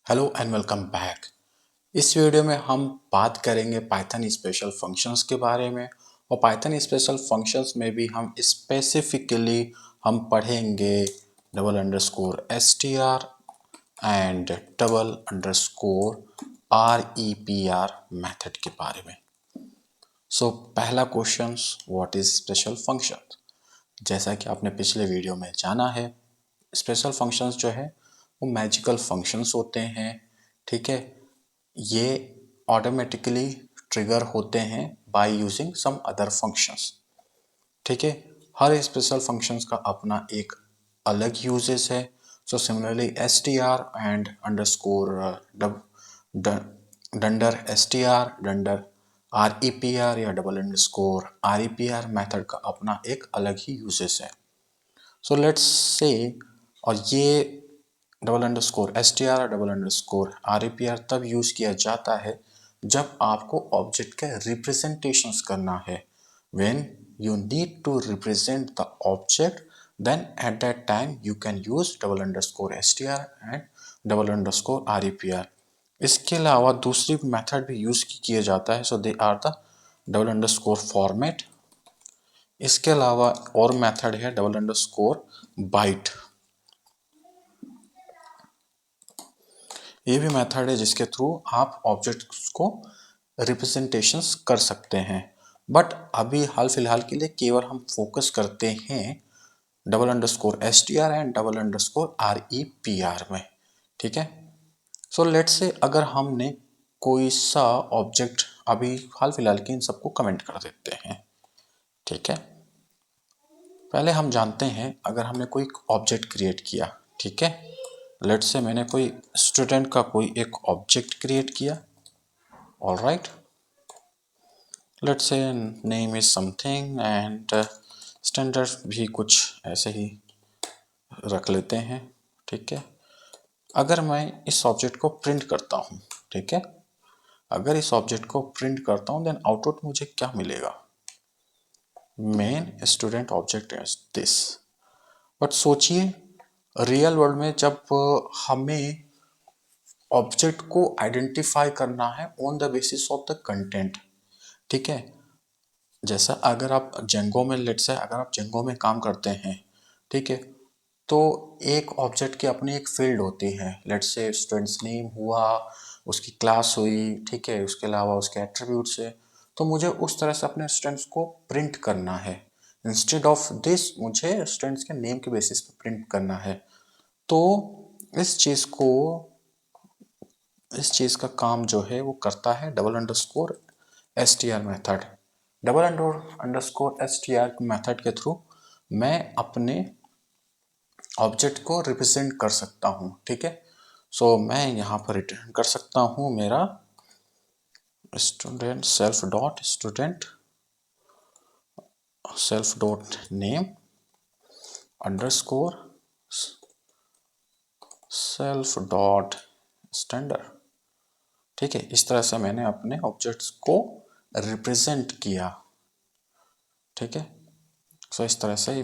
Hello and welcome back. इस video में हम बात करेंगे पाइथन स्पेशल फंक्शंस के बारे में। और पाइथन स्पेशल फंक्शंस में भी हम स्पेसिफिकली हम पढ़ेंगे double underscore S T R and double underscore R E P R method के बारे में। पहला question, what is special function. जैसा कि आपने पिछले वीडियो में जाना है, स्पेशल फंक्शंस जो है वो मैजिकल फंक्शंस होते हैं। ठीक है, ये ऑटोमेटिकली ट्रिगर होते हैं by using some other functions. ठीक है, हर स्पेशल फंक्शंस का अपना एक अलग यूजेस है। Similarly S T R and underscore dunder S T R dunder R E P R या double underscore R E P R method का अपना एक अलग ही यूजेस है। लेट्स से, और ये double underscore S T are double underscore R E P are तब use किया जाता है जब आपको ऑब्जेक्ट के रिप्रेजेंटेशंस करना है। When you need to represent the object, then at that time you can use double underscore str and double underscore repr। इसके अलावा दूसरी मेथड भी यूज किया जाता है, so they are the double underscore format. इसके अलावा और मेथड है डबल अंडरस्कोर बाइट। ये भी मेथड है जिसके थ्रू आप ऑब्जेक्ट्स को रिप्रेजेंटेशंस कर सकते हैं। बट अभी हाल फिलहाल के लिए केवल हम फोकस करते हैं double underscore S T R and double underscore R E P are में। ठीक है, लेट्स से अगर हमने कोई सा ऑब्जेक्ट, अभी हाल फिलहाल के इन सबको कमेंट कर देते हैं। ठीक है, पहले हम जानते हैं अगर हमने कोई ऑब्जेक्ट क्रिएट किया। ठीक है, लेट्स से मैंने कोई स्टूडेंट का कोई एक ऑब्जेक्ट क्रिएट किया। All right, let's say name is something and standard भी कुछ ऐसे ही रख लेते हैं। ठीक है, अगर मैं इस ऑब्जेक्ट को प्रिंट करता हूँ, ठीक है, अगर इस ऑब्जेक्ट को प्रिंट करता हूँ देन आउटपुट मुझे क्या मिलेगा? Main student object is this. But सोचिए, रियल वर्ल्ड में जब हमें ऑब्जेक्ट को आइडेंटिफाई करना है on the basis of the content. ठीक है, जैसा अगर आप जेंगो में, लेट्स से अगर आप जेंगो में काम करते हैं, ठीक है, तो एक ऑब्जेक्ट की अपनी एक फील्ड होती है। लेट्स से स्टूडेंट्स नेम हुआ, उसकी क्लास हुई, ठीक है, उसके अलावा उसके एट्रीब्यूट्स है। तो मुझे उस तरह से अपने स्टूडेंट्स को प्रिंट करना है। इंस्टेड ऑफ दिस मुझे स्टूडेंट्स के नेम के बेसिस पे प्रिंट करना है। तो इस चीज़ को, इस चीज़ का काम जो है वो करता है double underscore S T R method. Double underscore S T R method के थ्रू मैं अपने ऑब्जेक्ट को रिप्रेजेंट कर सकता हूँ। ठीक है, मैं यहाँ पर रिटर्न कर सकता हूँ मेरा student self dot name underscore self dot standard. ठीक है, इस तरह से मैंने अपने ऑब्जेक्ट्स को रिप्रेजेंट किया। ठीक है, इस तरह से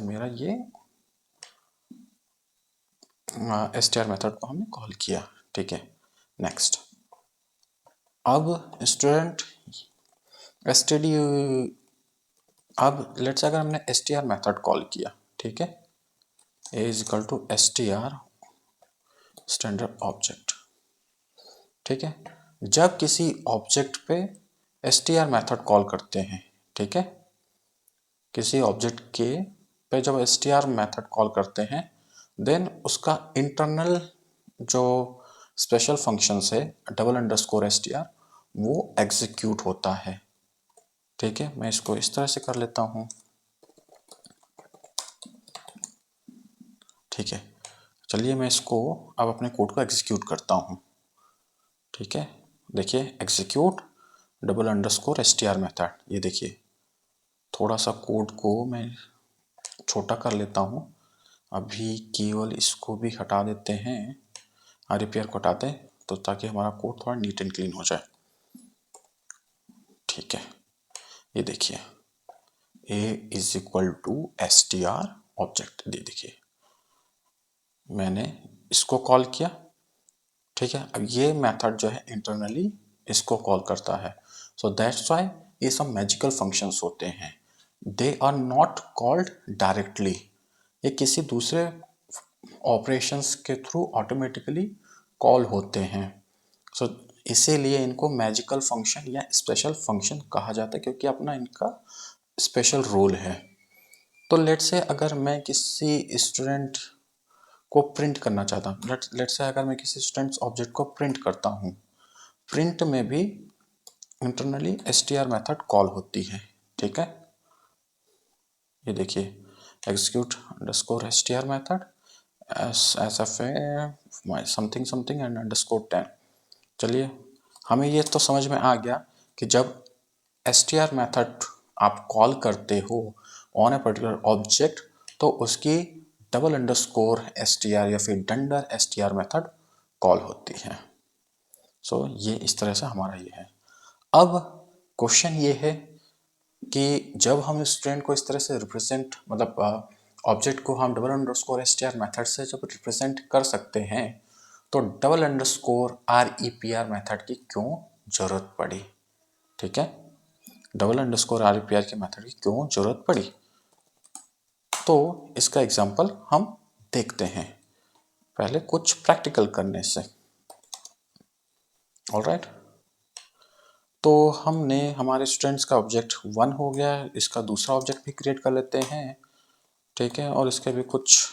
मेरा ये एस टी आर मेथड को हमने कॉल किया। ठीक है, नेक्स्ट, अब स्टूडेंट एसटीडी, अब लेट्स अगर हमने S T R method call किया, ठीक है, A is equal to S T R standard object. ठीक है, जब किसी ऑब्जेक्ट पे S T R method call करते हैं, ठीक है, किसी ऑब्जेक्ट के पे जब S T R method call करते हैं, देन उसका इंटरनल जो स्पेशल फंक्शंस है double underscore S T R, वो एग्जीक्यूट होता है। ठीक है, मैं इसको इस तरह से कर लेता हूँ। ठीक है, चलिए मैं इसको अब अपने कोड को एग्जीक्यूट करता हूँ। ठीक है, देखिए execute double underscore S T R method. ये देखिए, थोड़ा सा कोड को मैं छोटा कर लेता हूँ। अभी केवल इसको भी हटा देते हैं, आर को हटाते हैं, तो ताकि हमारा कोड थोड़ा नीट एंड क्लीन हो जाए। ठीक है, ये देखिए A is equal to S T R object. ये देखिए मैंने इसको कॉल किया, ठीक है। अब ये मेथड जो है इंटरनली इसको कॉल करता है। सो दैट्स व्हाई ये सब मैजिकल फंक्शंस होते हैं। They are not called directly, ये किसी दूसरे ऑपरेशंस के थ्रू ऑटोमेटिकली कॉल होते हैं। सो इसीलिए इनको मैजिकल फंक्शन या स्पेशल फंक्शन कहा जाता है, क्योंकि अपना इनका स्पेशल रोल है। तो लेट से अगर मैं किसी स्टूडेंट को प्रिंट करना चाहता हूँ, लेट से अगर मैं किसी स्टूडेंट्स ऑब्जेक्ट को प्रिंट करता हूँ, प्रिंट में भी इंटरनली str मेथड कॉल होती है, ठीक है। ये देखिए, execute underscore str method sfa something something and underscore 10। चलिए, हमें ये तो समझ में आ गया कि जब str मेथड आप कॉल करते हो ऑन ए पर्टिकुलर ऑब्जेक्ट, तो उसकी डबल अंडरस्कोर str या फिर डंडर str मेथड कॉल होती है। सो ये इस तरह से हमारा ये है। अब क्वेश्चन ये है कि जब हम स्टूडेंट को इस तरह से रिप्रेजेंट, मतलब ऑब्जेक्ट को हम डबल अंडरस्कोर str मेथड से जब रिप्रेजेंट कर सकते हैं, तो डबल अंडरस्कोर REPR मेथड की क्यों जरूरत पड़ी, ठीक है। डबल अंडरस्कोर REPR के मेथड की क्यों जरूरत पड़ी, तो इसका एग्जांपल हम देखते हैं पहले कुछ प्रैक्टिकल करने से। ऑलराइट, तो हमने हमारे स्टूडेंट्स का ऑब्जेक्ट 1 हो गया, इसका दूसरा ऑब्जेक्ट भी क्रिएट कर लेते हैं, ठीक है। और इसके भी कुछ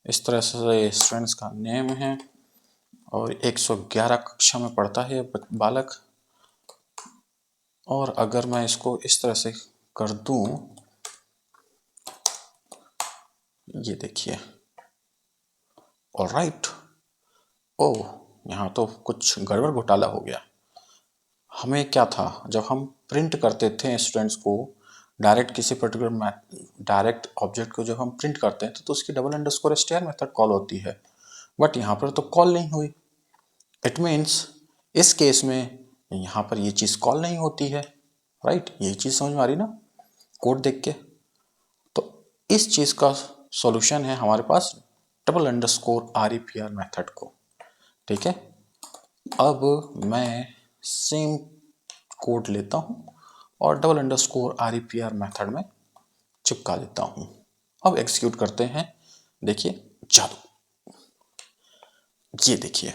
इस तरह से स्टूडेंट्स का नेम है, और 111 कक्षा में पढ़ता है बालक। और अगर मैं इसको इस तरह से कर दूं, ये देखिए, ऑलराइट। ओह, यहाँ तो कुछ गड़बड़ घोटाला हो गया। हमें क्या था, जब हम प्रिंट करते थे स्टूडेंट्स को डायरेक्ट किसी पर्टिकुलर डायरेक्ट ऑब्जेक्ट को जब हम प्रिंट करते हैं तो उसकी double underscore str method call होती है, बट यहाँ पर तो कॉल नहीं हुई। इट मीन्स इस केस में यहाँ पर ये चीज़ कॉल नहीं होती है, राइट। ये चीज़ समझ में आ रही ना कोड देख के। तो इस चीज़ का सॉल्यूशन है हमारे पास डबल अंडरस्कोर REPR मेथड को, ठीक है। अब मैं सेम कोड लेता हूँ और डबल अंडरस्कोर REPR मेथड में चिपका देता हूँ। अब एग्जीक्यूट करते हैं, देखिए जादू, ये देखिए।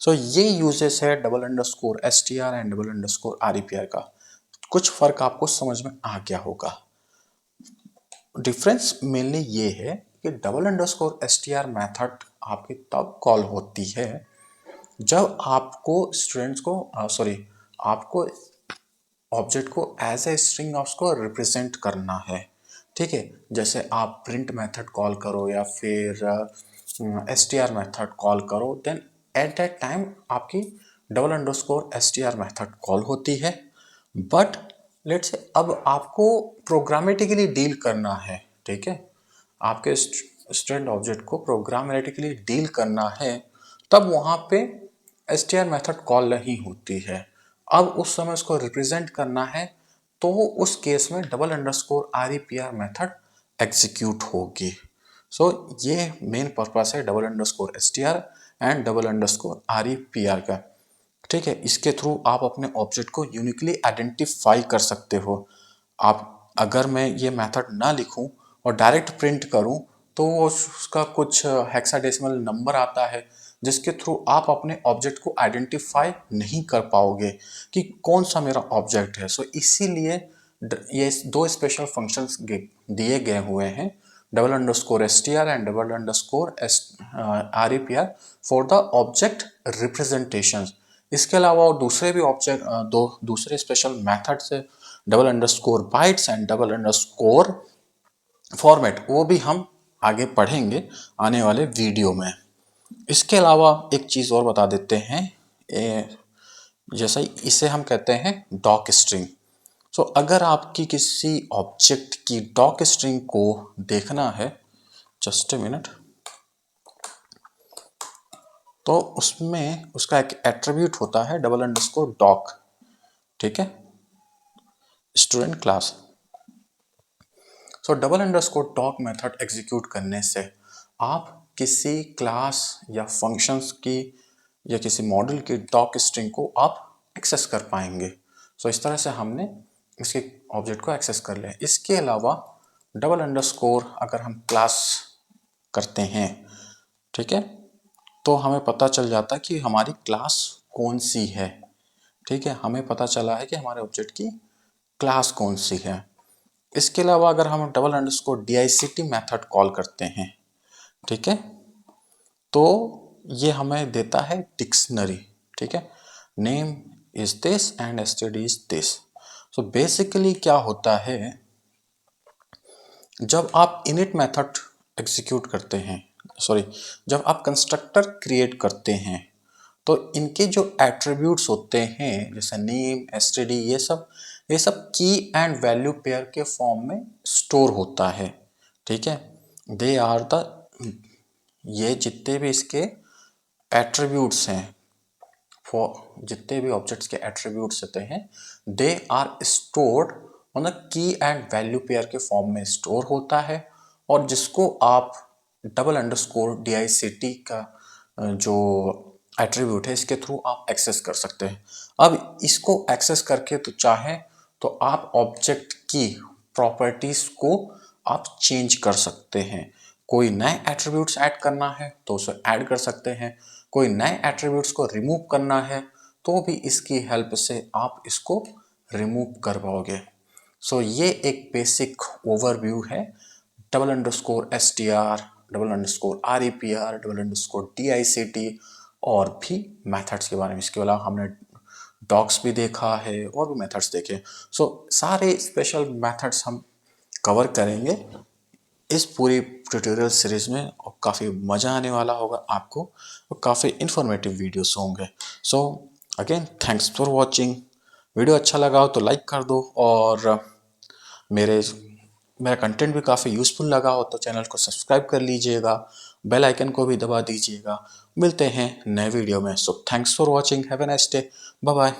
सो ये यूजेस है double underscore STR and double underscore REPR का। कुछ फर्क आपको समझ में आ गया होगा। डिफरेंस मेनली ये है कि डबल अंडरस्कोर STR मेथड आपकी तब कॉल होती है जब आपको स्टूडेंट्स को आपको ऑब्जेक्ट को एज ए स्ट्रिंग ऑफ को रिप्रेजेंट करना है, ठीक है। जैसे आप प्रिंट मेथड कॉल करो या फिर str मेथड कॉल करो, देन एट दैट टाइम आपकी double underscore str method call होती है। बट लेट्स से अब आपको प्रोग्रामेटिकली डील करना है, ठीक है। आपके स्टूडेंट ऑब्जेक्ट को प्रोग्रामेटिकली डील करना है, तब वहाँ पे str मेथड कॉल नहीं होती है। अब उस समय उसको रिप्रेजेंट करना है, तो उस केस में double underscore REPR method execute होगी। सो ये मेन पर्पस है double underscore STR and double underscore REPR का, ठीक है। इसके थ्रू आप अपने ऑब्जेक्ट को यूनिकली आइडेंटिफाई कर सकते हो। आप अगर मैं ये मेथड ना लिखूं और डायरेक्ट प्रिंट करूं, तो उसका कुछ हेक्साडेसिमल नंबर आता है, जिसके थ्रू आप अपने ऑब्जेक्ट को आइडेंटिफाई नहीं कर पाओगे कि कौन सा मेरा ऑब्जेक्ट है। सो इसीलिए ये दो स्पेशल फंक्शंस दिए गए हुए हैं, double underscore STR and double underscore REPR for the object representation. इसके अलावा और दूसरे भी ऑब्जेक्ट दो दूसरे स्पेशल मेथड्स है, double underscore bytes and double underscore format, वो भी हम आगे पढ़ेंगे आने वाले वीडियो में। इसके अलावा एक चीज़ और बता देते हैं, जैसा इसे हम कहते हैं डॉक स्ट्रिंग। सो अगर आपकी किसी ऑब्जेक्ट की डॉक स्ट्रिंग को देखना है, जस्ट ए मिनट, तो उसमें उसका एक एट्रीब्यूट होता है डबल अंडरस्कोर डॉक, ठीक है, student class. So double underscore doc method execute करने से आप किसी क्लास या फंक्शंस की या किसी मॉडल की डॉक स्ट्रिंग को आप एक्सेस कर पाएंगे। सो इस तरह से हमने इसके ऑब्जेक्ट को एक्सेस कर लिया। इसके अलावा डबल अंडरस्कोर अगर हम क्लास करते हैं, ठीक है, तो हमें पता चल जाता है कि हमारी क्लास कौन सी है। ठीक है, हमें पता चला है कि हमारे ऑब्जेक्ट की क्लास कौन सी है। इसके अलावा अगर हम double underscore DICT method call करते हैं, ठीक है, तो ये हमें देता है डिक्शनरी। ठीक है, name is this and STD is this. So basically क्या होता है, जब आप इनिट मेथड एग्जीक्यूट करते हैं, सॉरी, जब आप कंस्ट्रक्टर क्रिएट करते हैं, तो इनके जो एट्रीब्यूट्स होते हैं जैसे नेम एसटीडी, ये सब की एंड वैल्यू पेयर के फॉर्म में स्टोर होता है। ठीक है, दे आर द, ये जितने भी इसके एट्रीब्यूट्स हैं, फॉर जितने भी ऑब्जेक्ट्स के एट्रीब्यूट्स होते हैं, they are stored on the key and value pair के फॉर्म में स्टोर होता है, और जिसको आप डबल अंडरस्कोर DICT का जो एट्रीब्यूट है इसके थ्रू आप एक्सेस कर सकते हैं। अब इसको एक्सेस करके तो चाहे तो आप ऑब्जेक्ट की प्रॉपर्टीज को आप चेंज कर सकते हैं। कोई नए एट्रीब्यूट्स ऐड करना है तो उसे ऐड कर सकते हैं, कोई नए एट्रीब्यूट्स को रिमूव करना है तो भी इसकी हेल्प से आप इसको रिमूव कर पाओगे। सो ये एक बेसिक ओवरव्यू है double underscore STR, double underscore REPR, double underscore DICT और भी मेथड्स के बारे में। इसके अलावा हमने डॉक्स भी देखा है और भी मेथड्स देखे। सो सारे स्पेशल मेथड्स हम कवर करेंगे इस पूरी ट्यूटोरियल सीरीज में, और काफ़ी मज़ा आने वाला होगा आपको, और काफ़ी इन्फॉर्मेटिव वीडियोस होंगे। So again thanks for watching. Video अच्छा लगा हो तो लाइक कर दो, और मेरे मेरा कंटेंट भी काफ़ी यूज़फुल लगा हो तो चैनल को सब्सक्राइब कर लीजिएगा, बेल आइकन को भी दबा दीजिएगा। मिलते हैं नए वीडियो में। So thanks for watching, have a nice day, bye bye.